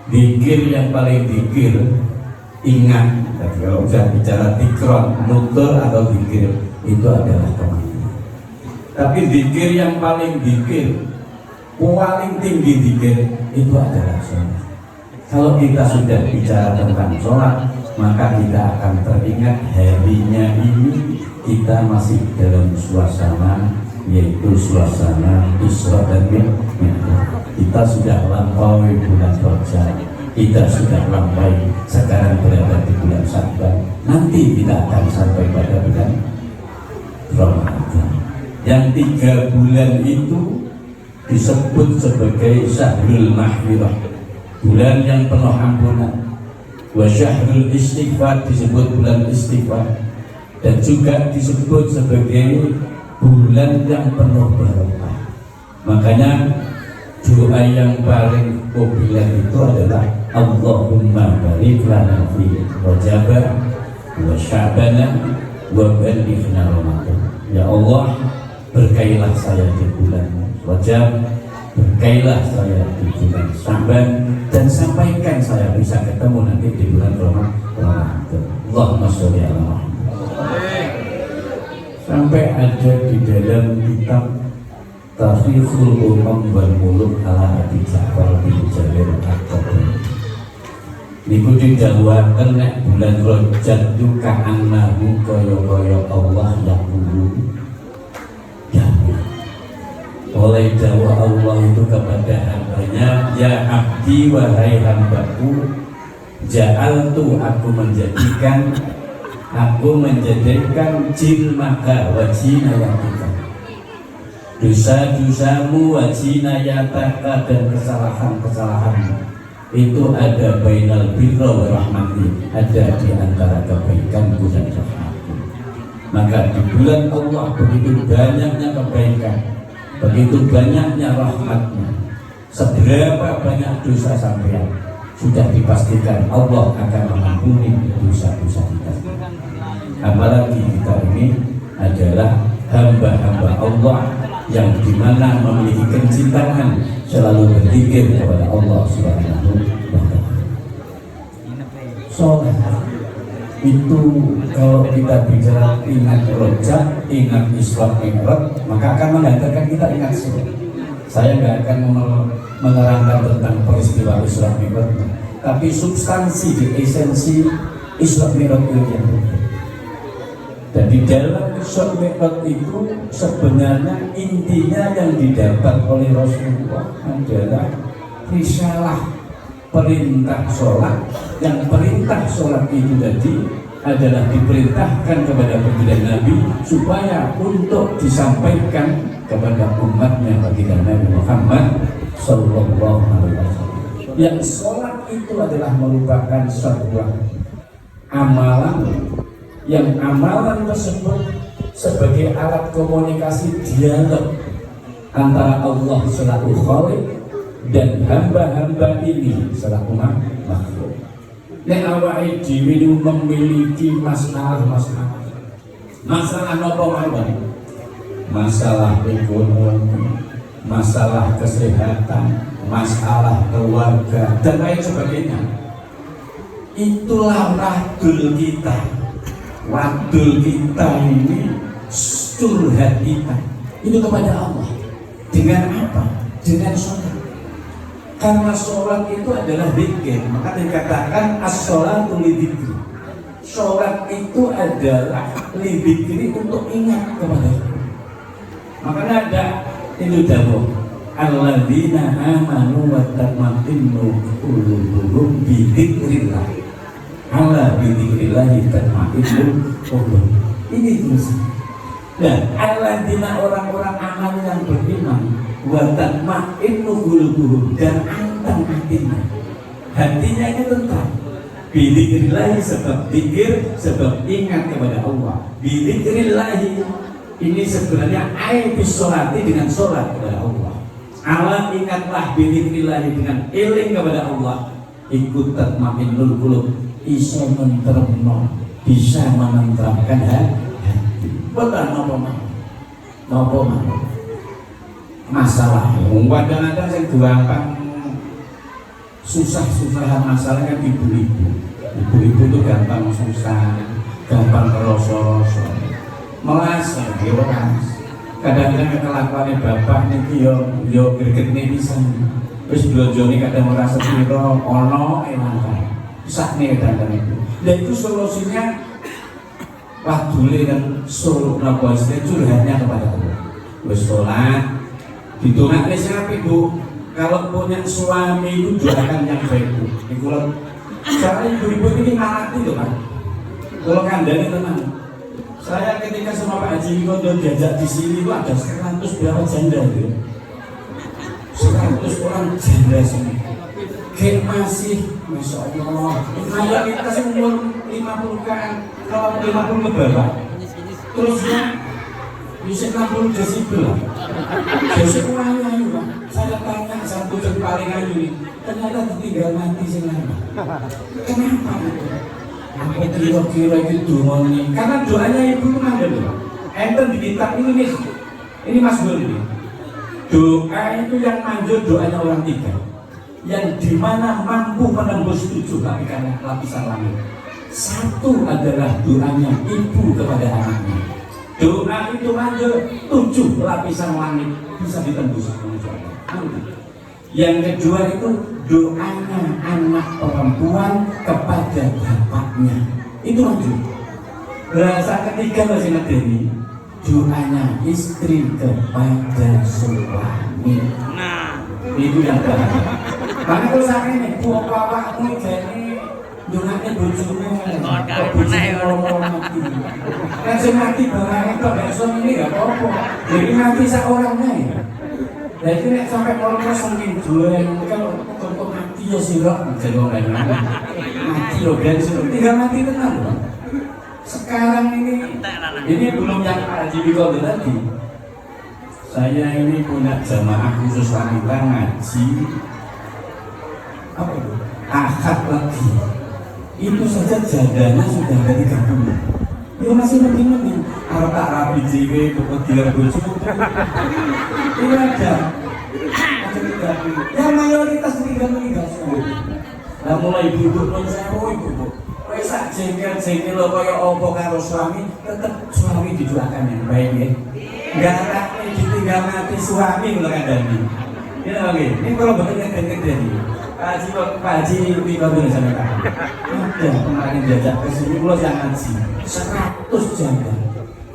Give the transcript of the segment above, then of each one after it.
Zikir yang paling zikir, ingat. Kalau saya bicara zikron, nutur atau zikir, itu adalah kematian. Tapi zikir yang paling zikir, paling tinggi zikir, itu adalah sholat. Kalau kita sudah bicara tentang sholat, maka kita akan teringat harinya ini kita masih dalam suasana, yaitu suasana Isra dan Mi'raj. Kita sudah lampaui bulan Rajab, kita sudah lampaui, sekarang berada di bulan Sya'ban. Nanti kita akan sampai pada bulan Ramadan. Yang 3 bulan itu disebut sebagai Syahrul Mahfirah, bulan yang penuh ampunan. Wa Syahrul Istighfar disebut bulan istighfar, dan juga disebut sebagai bulan yang penuh barokah. Makanya doa yang paling populer itu adalah Allahumma barik lana fi Rajab wa Sya'ban wa balighna Ramadan. Ya Allah, berkailah saya di bulan Rajab, berkailah saya di bulan Sya'ban, dan sampaikan saya bisa ketemu nanti di bulan Ramadan. Allahumma sholli ala Muhammad. Sampai ada di dalam kitab Tarikhul Umam wal Muluk ala Abi Ja'far bin Jarir al-Tabari. Niku didhawuhaken nek bulan Rajab itu ka'annahu kaya Allah yang dulu. Oleh dawuh Allah itu kepada hambanya, ya abdi wahai hambaku, ja'altu aku menjadikan jilmaka wajina yang kita, dosa-dosamu wajinayataka dan kesalahan-kesalahanmu itu ada bainal birra wa rahmati, ada di antara kebaikanku dan rahmatku. Maka di bulan Allah begitu banyaknya kebaikan, begitu banyaknya rahmatnya. Seberapa banyak dosa sampean, sudah dipastikan Allah akan mengampuni dosa-dosa kita. Apalagi kita ini adalah hamba-hamba Allah yang dimana memiliki kecintaan selalu berzikir kepada Allah Subhanahu wa Ta'ala. Sholat itu kalau kita bicara ingat Rajab, ingat Isra Mi'raj, maka akan menghantarkan kita ingat sholat. Saya nggak akan menerangkan tentang peristiwa Isra Mi'raj, tapi substansi di esensi Isra Mi'raj itu yang berbeda. Dan di dalam Isra Mi'raj itu sebenarnya intinya yang didapat oleh Rasulullah adalah risalah perintah sholat. Yang perintah sholat itu tadi adalah diperintahkan kepada baginda Nabi supaya untuk disampaikan kepada umatnya baginda Nabi Muhammad Sallallahu Alaihi Wasallam. Yang sholat itu adalah merupakan sebuah amalan, yang amalan tersebut sebagai alat komunikasi dialog antara Allah selaku Khalik dan hamba-hamba ini selaku makhluk. Nek awake dhewe memiliki masalah nopo mawon, masalah ekonomi, masalah kesehatan, masalah keluarga dan lain sebagainya. Itulah wadul kita ini, curhat kita itu kepada Allah. Dengan apa? Dengan sholat. Karena sholat itu adalah zikir, maka dikatakan as-sholatu lidzikri. Sholat itu adalah lidzikri, untuk ingat kepada Allah. Makanya ada itu dawuh, alladzina amanu wa tatma'innu qulubuhum bi dzikrillah. Ala bidzikrillahi tatma'innul qulub. Ini terus. Dan alladzina orang-orang amal yang beriman wa tatma'innu qulubuhum, dan anteng hatinya ini tentram. Bidzikrillahi, sebab zikir, sebab ingat kepada Allah. Bidzikrillahi ini sebenarnya aibis sholati, dengan sholat kepada Allah. Allah ingatlah bidzikrillahi, dengan iling kepada Allah. Ikut tatma'innul qulub, bisa menenteramkan hati. Betul nopo masalah. Kadang-kadang saya gampang susah-susahan masalah kan ibu-ibu. Ibu-ibu itu gampang susah, gampang rosor-rosor. Melas ya melas. Kadang-kadang kelakuannya bapak niki yo gregetne pisan. Wis blonjone kadang ora sepiro ana ewangan. Sakne kadang itu. Dan itu solusinya wadule dan suruh napa curhatnya kepada Allah. Wis sholat ditungakne sing apik Bu. Kalau punya suami itu doakan yang baik Bu. Iku lho. Soalnya ibu-ibu ini ngalati loh Pak. Kalau kandangnya tenang. Saya ketika sama Pak Haji Kondo diajak di sini itu ada 100 berapa janda itu. 100 orang janda sini. Kayak masih, masya Allah. Mayoritas umur 50-an, kalau 50 ke bawah. Terusnya bisa 60 desibel lah. Jadi orangnya itu Pak. Saya tanya satu yang paling ayu ini, ternyata ditinggal mati selama. Kenapa itu? Apa kira-kira itu doanya? Karena doanya ibu itu mana loh? Enten di kitab ini Mas Bur ini. Doa itu yang manjur doanya orang tiga, yang dimana mampu menembus 7 lapisan langit. Satu adalah doanya ibu kepada anaknya. Doa itu manjur 7 lapisan langit bisa ditembus. Yang kedua itu doanya anak perempuan kepada bapaknya, itu manjur. Bahasa ketiga masih ngedeni doanya istri kepada suami. Nah, itu yang bahaya. Makanya kalau saya ini buah bapakmu jadi doanya bojone, bojone ngomong mati. Kan saya mati barang itu besok ini nggak apa-apa. Jadi mati seorangnya ya. Jadi nek sampai kalau sengkin jualan kalau untuk mati ya sirok jadi orang mati loh dan sirok tinggal mati tenang loh. Sekarang ini belum yang Pak Haji Kondo tadi. Saya ini punya jamaah khusus wanita ngaji apa itu? Akad lagi. Itu saja jadanya sudah ada 30. Ya masih mending kalau tak rapi jiwe kemudian bojo ini ada 30. Yang mayoritas 30 semua. Nah mulai duduk non sewu ibu. Wes sak jengkel lo kaya apa karo suami, tetap suami didoakan yang baik ya. Enggak rakne ditinggal mati suami lho kandhani. Ya oke. Ini kalau betul ngeten-ngeten iki. Pak Haji Kondo sampe kan. Ada kemarin diajak ke sini kula yang ngaji 100 janda.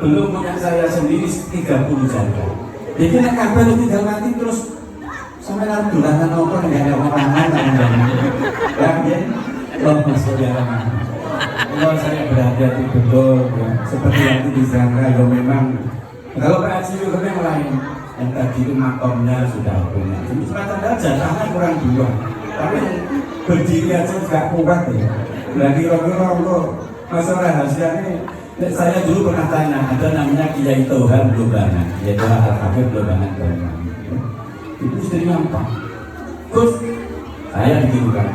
Belum punya saya sendiri 30 janda. Jadi nek kabeh tinggal mati terus sampai nang dolanan apa enggak ada orang-orang kan ya. Kalau masuk dalam kalau saya berhati-hati betul ya. Seperti yang disangka ya memang kalau Pak Haji itu yang lain yang tadi itu makomnya sudah punya jadi semacam jatahnya kurang 2 tapi berdiri aja nggak kuat ya. Nah kira-kira masalah hasilnya saya dulu pernah tanya ada namanya Kiai Tuhan Blobangan yaitu Al-Habib Blobangan itu istrinya apa? Terus saya begini kan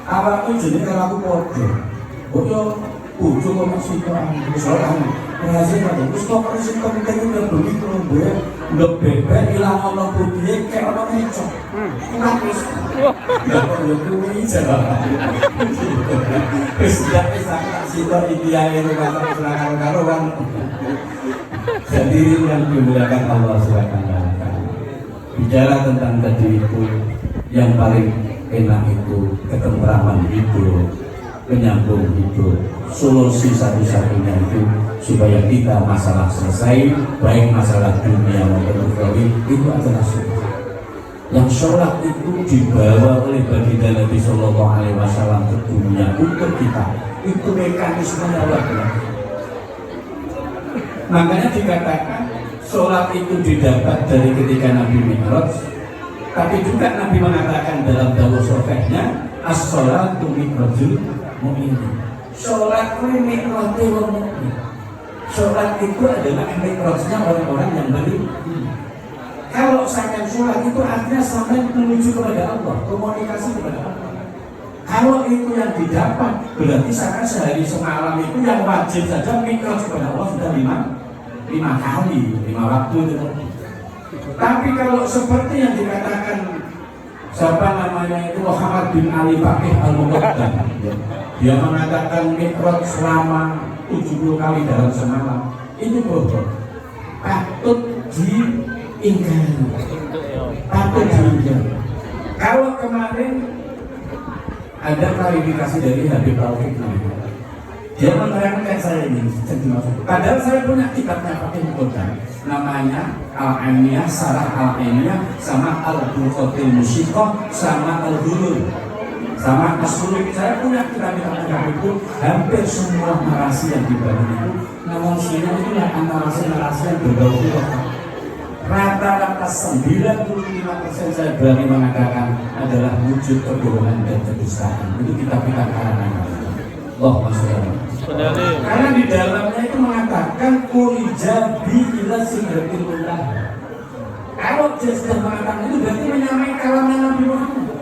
awalnya jadi kalau aku bodoh bodoh kok masih soalnya berhasil ada terus kok masih penting udah begitu gue udah bebek hilang orang putih kayak orang ngecok terus nggak perlu kuih jawab terus tidak bisa situ ideal itu kata serangan karuan jadi yang dimuliakan Allah SWT bicara tentang tadi itu yang paling enak itu ketentraman hidup penyambung hidup solusi satu-satunya itu supaya kita masalah selesai baik masalah dunia maupun ukhrawi itu adalah sholat. Yang sholat itu dibawa oleh baginda Nabi Sallallahu Alaihi Wasallam ke dunia untuk kita itu mekanismenya Allah. Makanya dikatakan sholat itu didapat dari ketika Nabi Mi'raj, tapi juga Nabi mengatakan dalam dawuh sahihnya as-sholatu mi'rajul mu'min. Sholat itu mi'rajul mu'min. Sholat itu adalah mi'rajnya orang-orang yang beriman. Kalau sampai sholat itu artinya sampai menuju kepada Allah, komunikasi kepada Allah. Kalau itu yang didapat, berarti sampai sehari semalam itu yang wajib saja mi'raj kepada Allah sudah 5 kali, 5 waktu itu. Tapi kalau seperti yang dikatakan Siapa namanya itu Muhammad bin Ali Faqih Al-Muqaddam. Dia mengatakan mikrot selama 70 kali dalam semalam. Itu bodoh. Patut diingkari. Patut diingkari. Kalau kemarin ada klarifikasi dari Habib Taufik namanya. Dia menerangkan saya ini, padahal saya punya kitabnya Faqih Muqaddam, namanya Al-Ainiyah, Sarah Al-Ainiyah, sama Al-Buqatil Musyiqah, sama Al-Hulul, sama As-Suluk. Saya punya kitab-kitab itu, hampir semua narasi yang dibangun itu, namun sini itulah narasi-narasi yang berbau-bau. Rata-rata 95% saya berani mengatakan adalah wujud kebohongan dan kedustaan. Itu kitab-kitab karangan Allah Masya. Karena di dalamnya itu mengatakan ulijabi ila sidratil muntaha. Kalau dia sudah mengatakan itu berarti menyamai kalamnya Nabi Muhammad.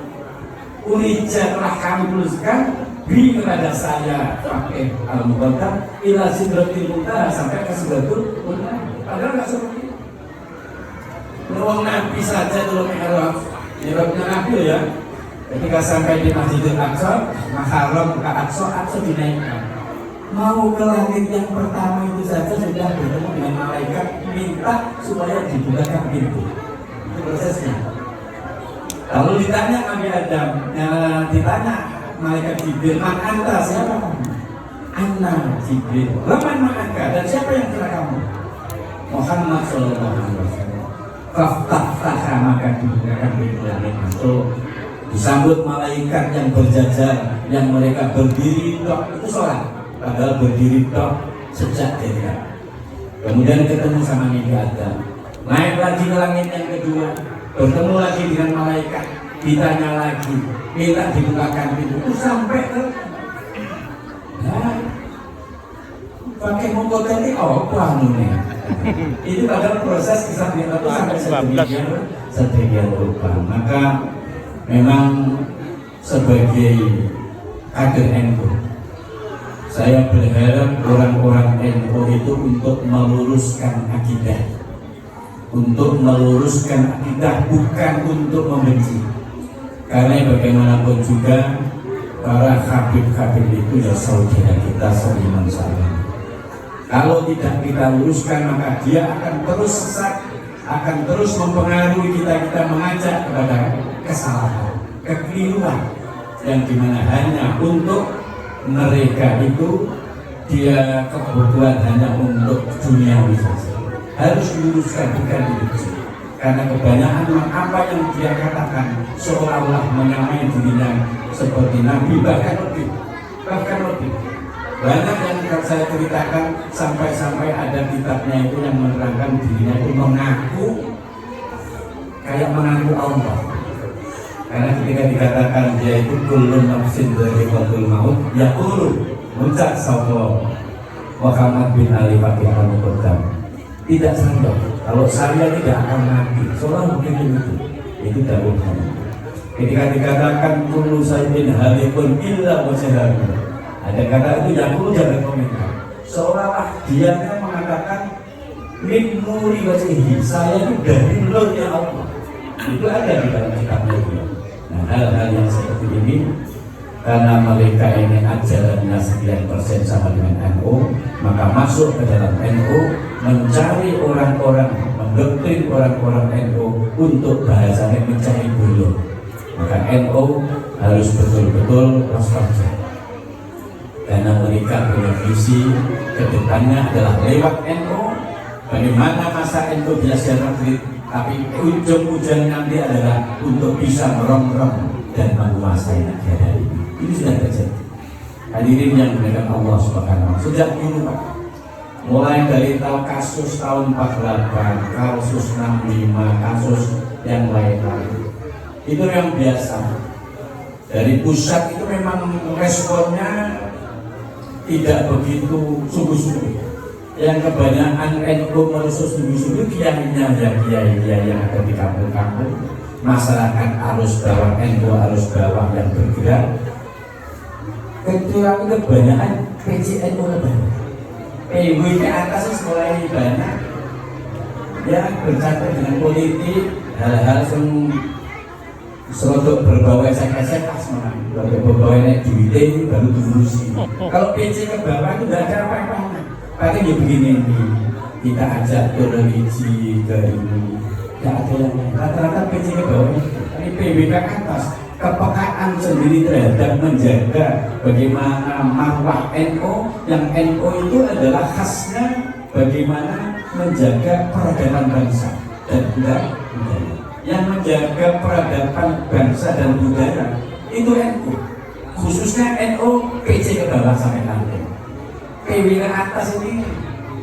Ulijah telah kami tuliskan bi kepada saya Faqih Al-Muqaddam ila sidratil muntaha, sampai ke sidratul muntaha. Padahal nggak seperti itu. Ruang Nabi saja dulu mi'raj, mi'rajnya Nabi ya. Ketika sampai di Masjidil Aqsa, Maharam ke Aqsa dinaikkan. Mau ke langit yang pertama itu saja sudah bertemu dengan malaikat, minta supaya dibukakan pintu. Itu prosesnya. Lalu ditanya Nabi Adam, ditanya malaikat Jibril, "Man anta?" Siapa kamu? "Ana Jibril." "Laman man anta?" Dan siapa yang kira kamu? Muhammad sallallahu alaihi wasallam. Faftah maka dibukakan pintu langit masuk. Disambut malaikat yang berjajar, yang mereka berdiri tok, itu sholat. Padahal berdiri tok sejak dari. Kemudian ketemu sama Nabi Adam. Naik lagi ke langit yang kedua, bertemu lagi dengan malaikat, ditanya lagi, minta dibukakan pintu. Itu sampai ke pakai Muqaddam ini apa nih? Itu adalah proses kisah itu sampai sedemikian rupa. Maka memang sebagai kader NU, saya berharap orang-orang NU itu untuk meluruskan akidah, bukan untuk membenci. Karena bagaimanapun juga para habib-habib itu ya saudara kita seiman sama. Kalau tidak kita luruskan, maka dia akan terus sesat, akan terus mempengaruhi kita mengajak kepada kesalahan, kekeliruan, yang dimana hanya untuk mereka itu dia kebutuhan hanya untuk duniawi saja. Harus diluruskan, bukan dibenci. Karena kebanyakan apa yang dia katakan seolah-olah menyamai dirinya seperti Nabi, bahkan lebih. Banyak yang saya ceritakan, sampai ada kitabnya itu yang menerangkan dirinya itu mengaku kayak mengaku Allah. Karena ketika dikatakan dia itu kulun nafsin dari qatul maut, ya kulun muncak sapa Muhammad bin Ali Faqih Al-Muqaddam. Tidak sanggup kalau saya tidak akan mati. Soalnya mungkin itu dawuhnya. Ketika dikatakan kullu sayyidin halikun illa wajhahu, ada kata itu yang perlu jangan komentar. Seolah-olah dia mengatakan min nuri wajhihi, saya itu dari nurnya Allah. Itu ada di dalam kitabnya itu. Nah, hal-hal yang seperti ini, karena mereka ini ajarannya sekian persen sama dengan NU, maka masuk ke dalam NU, mencari orang-orang, mendoktrin orang-orang NU untuk bahasanya mencari bulu. Maka NU harus betul-betul waspada. Karena mereka punya visi kedepannya adalah lewat NU, bagaimana masa NU biasa negeri, tapi ujung-ujungnya nanti adalah untuk bisa merongrong dan menguasai negara ini. Ini sudah terjadi. Hadirin yang dimuliakan Allah Subhanahu wa taala. Sejak dulu Pak, mulai dari kasus tahun 48, kasus 65, kasus yang lain-lain, itu yang biasa. Dari pusat itu memang responnya tidak begitu sungguh-sungguh. Yang kebanyakan NU merusus sungguh-sungguh kiainya ya kiai yang ada di kampung-kampung, masyarakat arus bawah NU arus bawah yang bergerak. Kecuali kebanyakan PCNU lebih. PW ke atas mulai banyak ya bercampur dengan politik, hal-hal yang serodok berbau esek-esek pas mana, berbau naik duit baru diurusi. Kalau PC ke bawah itu tidak ada apa-apa. Paling ya begini nih, kita ajak ke religi, ke ini, tidak ada yang lain. Rata-rata PC ke bawah ini PBK atas. Kepekaan sendiri terhadap menjaga bagaimana marwah NU, yang NU itu adalah khasnya bagaimana menjaga peradaban bangsa dan budaya. Yang menjaga peradaban bangsa dan budaya itu NU, khususnya NU PC ke bawah sampai nanti. PW ke atas ini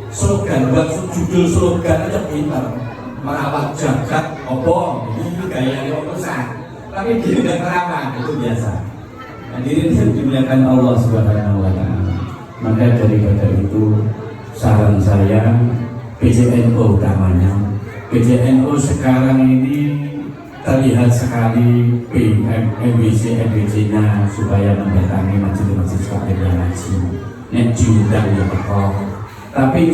slogan, buat judul slogan aja pintar, merawat jagat obong, ini gaya urusan. Tapi dia tidak terawat, itu biasa. Hadirin yang dimuliakan Allah Subhanahu wa Ta'ala. Maka daripada itu saran saya, PJNU utamanya, PJNU sekarang ini terlihat sekali MBC-nya supaya mendatangi majelis-majelis taklim yang ngaji, nek diundang ya pokok. Tapi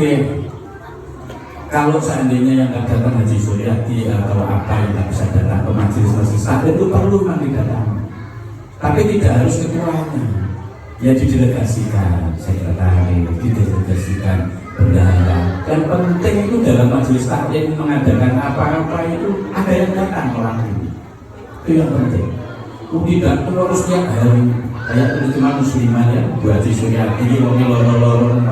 kalau seandainya yang nggak datang Haji Suryati atau apa yang nggak bisa datang ke majelis taklim itu perlu nanti datang. Tapi tidak harus ketuanya. Ya didelegasikan sekretaris, didelegasikan bendahara. Yang penting itu dalam majelis taklim mengadakan apa-apa itu ada yang datang orang ini. Itu yang penting. Tidak terus tiap hari. Kayak cuma musliman ya, Bu Haji Suryati, wong loro-loro.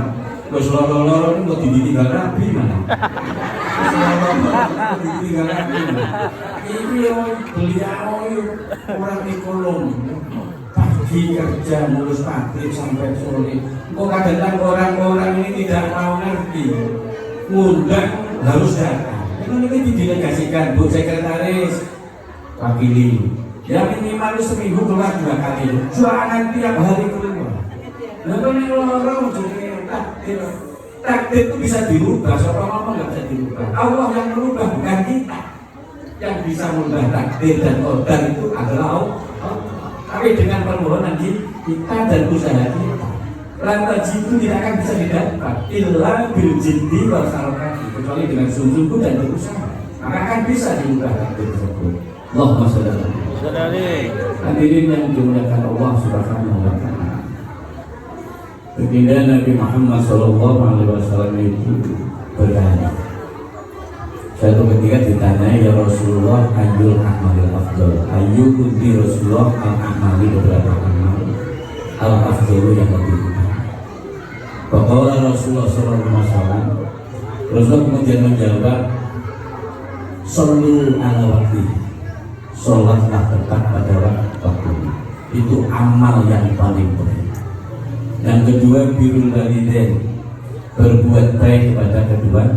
Wes loro-loro itu mau ditinggal Nabi mana? Wes loro-loro ditinggal Nabi mana? Ini beliau orang ekonomi, pagi kerja ngurus pabrik sampai sore. Kok kadang orang-orang ini tidak mau ngerti, ngundang harus datang. Ini didelegasikan Bu Sekretaris, wakili. Ya minimal seminggu keluar 2 kali. Jangan tiap hari keluar. Lalu loro jadi takdir itu bisa dirubah, siapa ngomong nggak bisa dirubah. Allah yang merubah, bukan kita. Yang bisa merubah takdir dan qadar itu adalah Allah. Tapi dengan permohonan kita dan usaha kita, lantas itu tidak akan bisa didapat illa bil jiddi wal sarqati, kecuali dengan sungguh-sungguh dan berusaha, maka akan bisa dirubah takdir tersebut. Allahumma shalli ala Muhammad. Hadirin yang dimuliakan Allah Subhanahu wa Ta'ala. Baginda Nabi Muhammad SAW itu bertanya. Suatu ketika ditanya, ya Rasulullah, ayyul a'malil afdal, ayu kunti Rasulullah al-a'mali beberapa amal al-afdalu yang lebih utama. Bahwa Rasulullah SAW, Rasulullah kemudian menjawab, shollu ala waktu, sholatlah tepat pada waktu. Itu amal yang paling penting. Yang kedua, birrul walidain, berbuat baik kepada kedua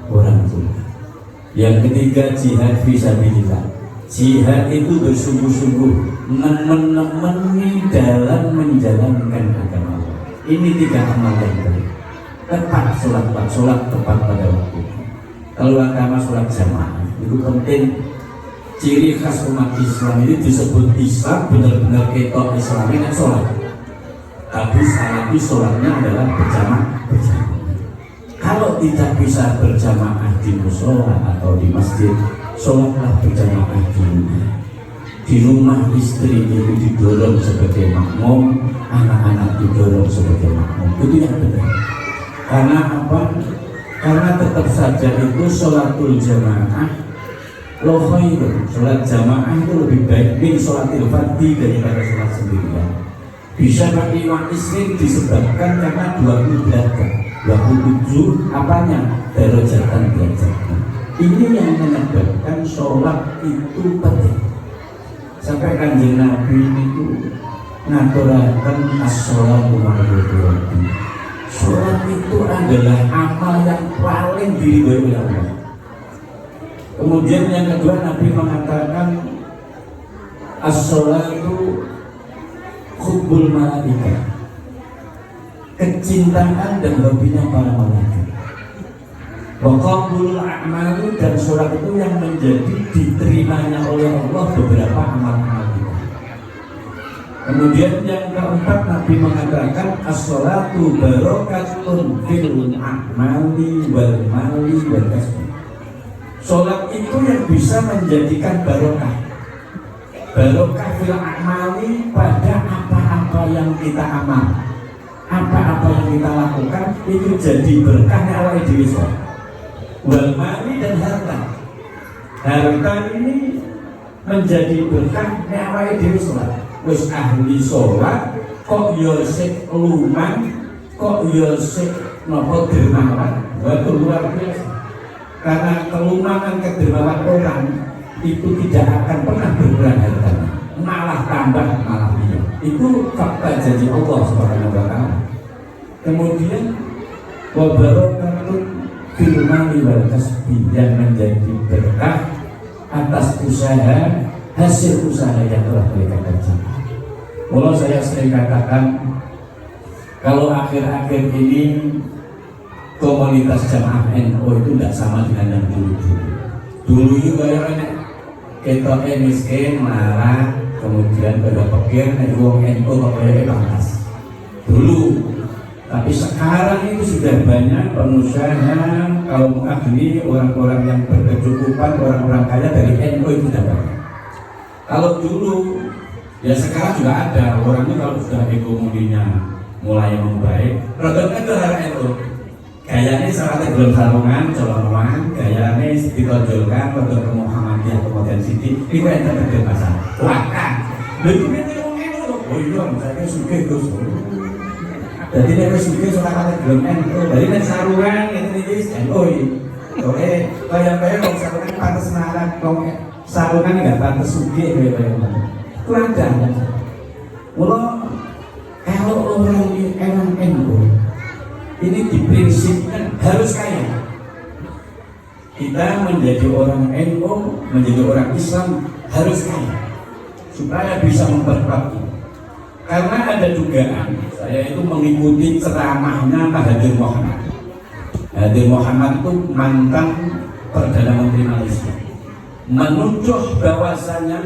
orang tua. Yang ketiga, jihad fisabilillah. Jihad itu bersungguh-sungguh menemani dalam menjalankan agama Allah. Ini 3 amal yang baik. Tepat sholat tepat pada waktu. Kalau agama sholat jamaah itu penting. Ciri khas umat Islam ini disebut Islam, benar-benar ketok Islamnya sholat. Tapi salafi sholatnya adalah berjamaah. Kalau tidak bisa berjamaah di mushola atau di masjid, sholatlah berjamaah di rumah. Di rumah istri itu didorong sebagai makmum, anak-anak didorong sebagai makmum. Itu yang benar. Karena apa? Karena tetap saja itu sholatul jamaah lo khairun. Sholat jamaah itu lebih baik min sholatil fardhi daripada sholat sendirian. Bisa pakai iman islim disebabkan karena 20 derajat, 27 apanya? Derajatan derajatnya. Ini yang menyebabkan sholat itu penting. Sampai Kanjeng Nabi itu ngaturakan as-sholatu ma'rufati. Sholat itu adalah amal yang paling diridhoi oleh Allah. Kemudian yang kedua, Nabi mengatakan as-sholatu hubbul malaikat, kecintaan dan hobinya para malaikat. Wa qabulul a'mali, dan sholat itu yang menjadi diterimanya oleh Allah beberapa amal-amal kita. Kemudian yang keempat, Nabi mengatakan as-sholatu barokatun fil a'mali wal mali wal kasbi. Sholat itu yang bisa menjadikan barokah barokah fil amali pada apa-apa yang kita amal, apa-apa yang kita lakukan itu jadi berkah awake dhewe. Wal mali dan harta, harta ini menjadi berkah awake dhewe sholat. Wis ahli sholat kok yo sik luman, kok yo sik napa dermawan, itu luar biasa. Karena kelumanan kedermawan orang itu tidak akan pernah berkurang hartanya, malah tambah, malah iya. Itu fakta janji Allah Subhanahu wa taala. Kemudian wa barakatun fil mali wal kasbi, yang menjadi berkah atas usaha, hasil usaha yang telah mereka kerjakan. Kalau saya sering katakan, kalau akhir-akhir ini komunitas jamaah NU itu tidak sama dengan yang dulu-dulu. Dulu itu bayarnya kita miskin, marah, kemudian pada pikir NU kayaknya pantas dulu. Tapi sekarang itu sudah banyak pengusaha, kaum agni, orang-orang yang berkecukupan, orang-orang kaya dari NU itu sudah banyak. Kalau dulu, ya sekarang juga ada orangnya kalau sudah ekonominya mulai membaik, produknya ke arah NU. Gayanya saatnya belum sarungan, colongan, gayanya ditonjolkan, produk ke Muhammadiyah, kemudian Siti, itu yang terkait pasar. Wah kan, itu oh iya, saya suka itu. Jadi dia suka soalnya belum NU, jadi kan sarungan itu NU. Oke, kayak kalau sarungan pantas narak, kalau sarungan nggak pantas suka kayak kurang ada. Kalau orang NU ini diprinsipkan harus kaya. Kita menjadi orang NU, menjadi orang Islam harus kaya supaya bisa memperkuat. Karena ada dugaan, saya itu mengikuti ceramahnya Mahathir Mohamad. Mahathir Mohamad itu mantan Perdana Menteri Malaysia, menuduh bahwasanya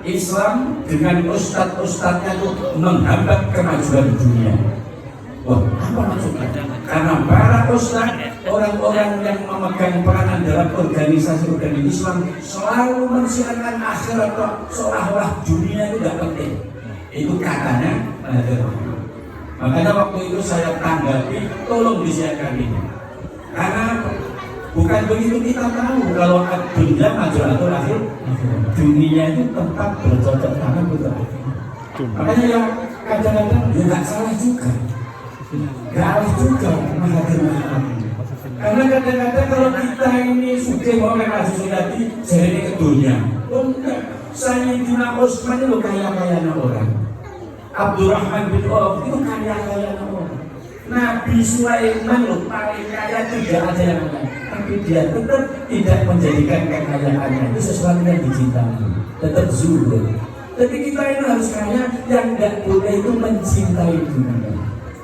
Islam dengan ustadz-ustadznya itu menghambat kemajuan dunia. Wah, apa maksudnya? Karena para ustadz, orang-orang yang memegang peranan dalam organisasi Islam selalu mensiarkan akhirat, seolah-olah dunia itu tidak penting. Itu katanya Mahathir Mohamad. Makanya waktu itu saya tanggapi, tolong disiarkan ini. Karena bukan begitu, kita tahu kalau dunia majalatul akhir, dunia itu tempat bercocok tanam untuk akhir. Makanya yang kadang-kadang ya nggak salah juga. Galah juga Mahathir Mohamad. Karena kadang-kadang kalau kita ini suka mau maju sejati, saya ini ke dunia. Oh enggak, Sayyidina Utsman itu kaya-kayanya orang. Abdurrahman bin Auf itu kaya-kayanya orang. Nabi Sulaiman loh paling kaya, tidak ada yang lain. Tapi dia tetap tidak menjadikan kekayaannya itu sesuatu yang dicintai. Tetap zuhud. Tapi kita ini harus kaya, yang tidak boleh itu mencintai dunia.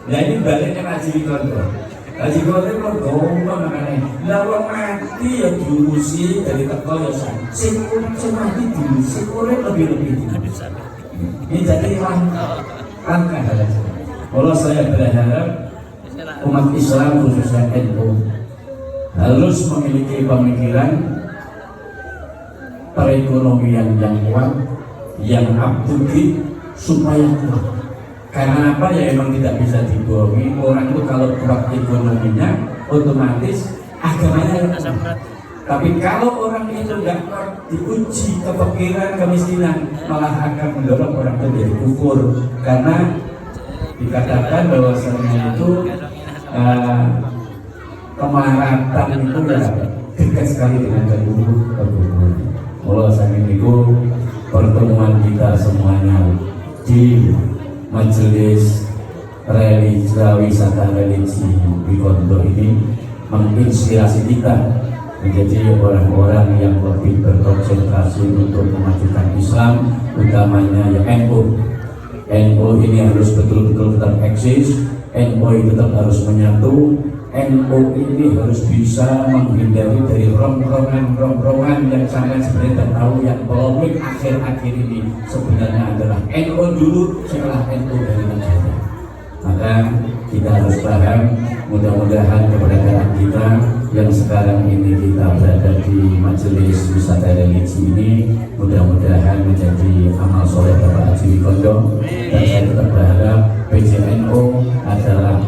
Nah ini baliknya Haji Konto. Haji Konto itu ngomong makanya lawan mati ya diurusi dari teko ya san. Sing mati diurusi, orang lebih-lebih. Ini jadi langkah adalah. Kalau saya berharap umat Islam khususnya NU harus memiliki pemikiran perekonomian yang kuat, yang up to date supaya kuat. Karena apa ya, emang tidak bisa dibohongi, orang itu kalau kuat ekonominya otomatis agamanya kuat. Tapi kalau orang itu tidak kuat, diuji kefakiran, kemiskinan, malah akan mendorong orang itu jadi kufur. Karena dikatakan bahwasanya itu kemaratan itu ya dekat sekali dengan keburukan. Mulai saat itu pertemuan kita semuanya di majelis religi wisata religi di Kondo ini menginspirasi kita menjadi orang-orang yang lebih berkonsentrasi untuk memajukan Islam, utamanya ya NU. NU ini harus betul-betul tetap eksis, NU itu tetap harus menyatu, NU ini harus bisa menghindari dari rongrongan yang sangat sebenarnya tidak tahu yang polemik akhir-akhir ini sebenarnya adalah NU dulu setelah NU dari negara. Maka kita harus paham, mudah-mudahan keberadaan kita yang sekarang ini kita berada di majelis wisata religi ini, mudah-mudahan menjadi amal soleh Bapak Haji Wikondo, dan saya tetap berharap PJNO adalah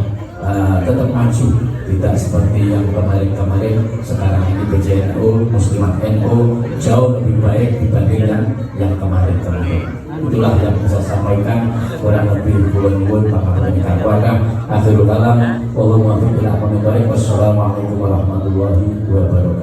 tetap maju, tidak seperti yang kemarin-kemarin. Sekarang ini PJNO Muslimat NU jauh lebih baik dibanding yang kemarin-kemarin. Itulah yang bisa sampaikan, kurang lebih bulan-bulan Bapak Akhirul kalam, wassalamualaikum warahmatullahi wabarakatuh.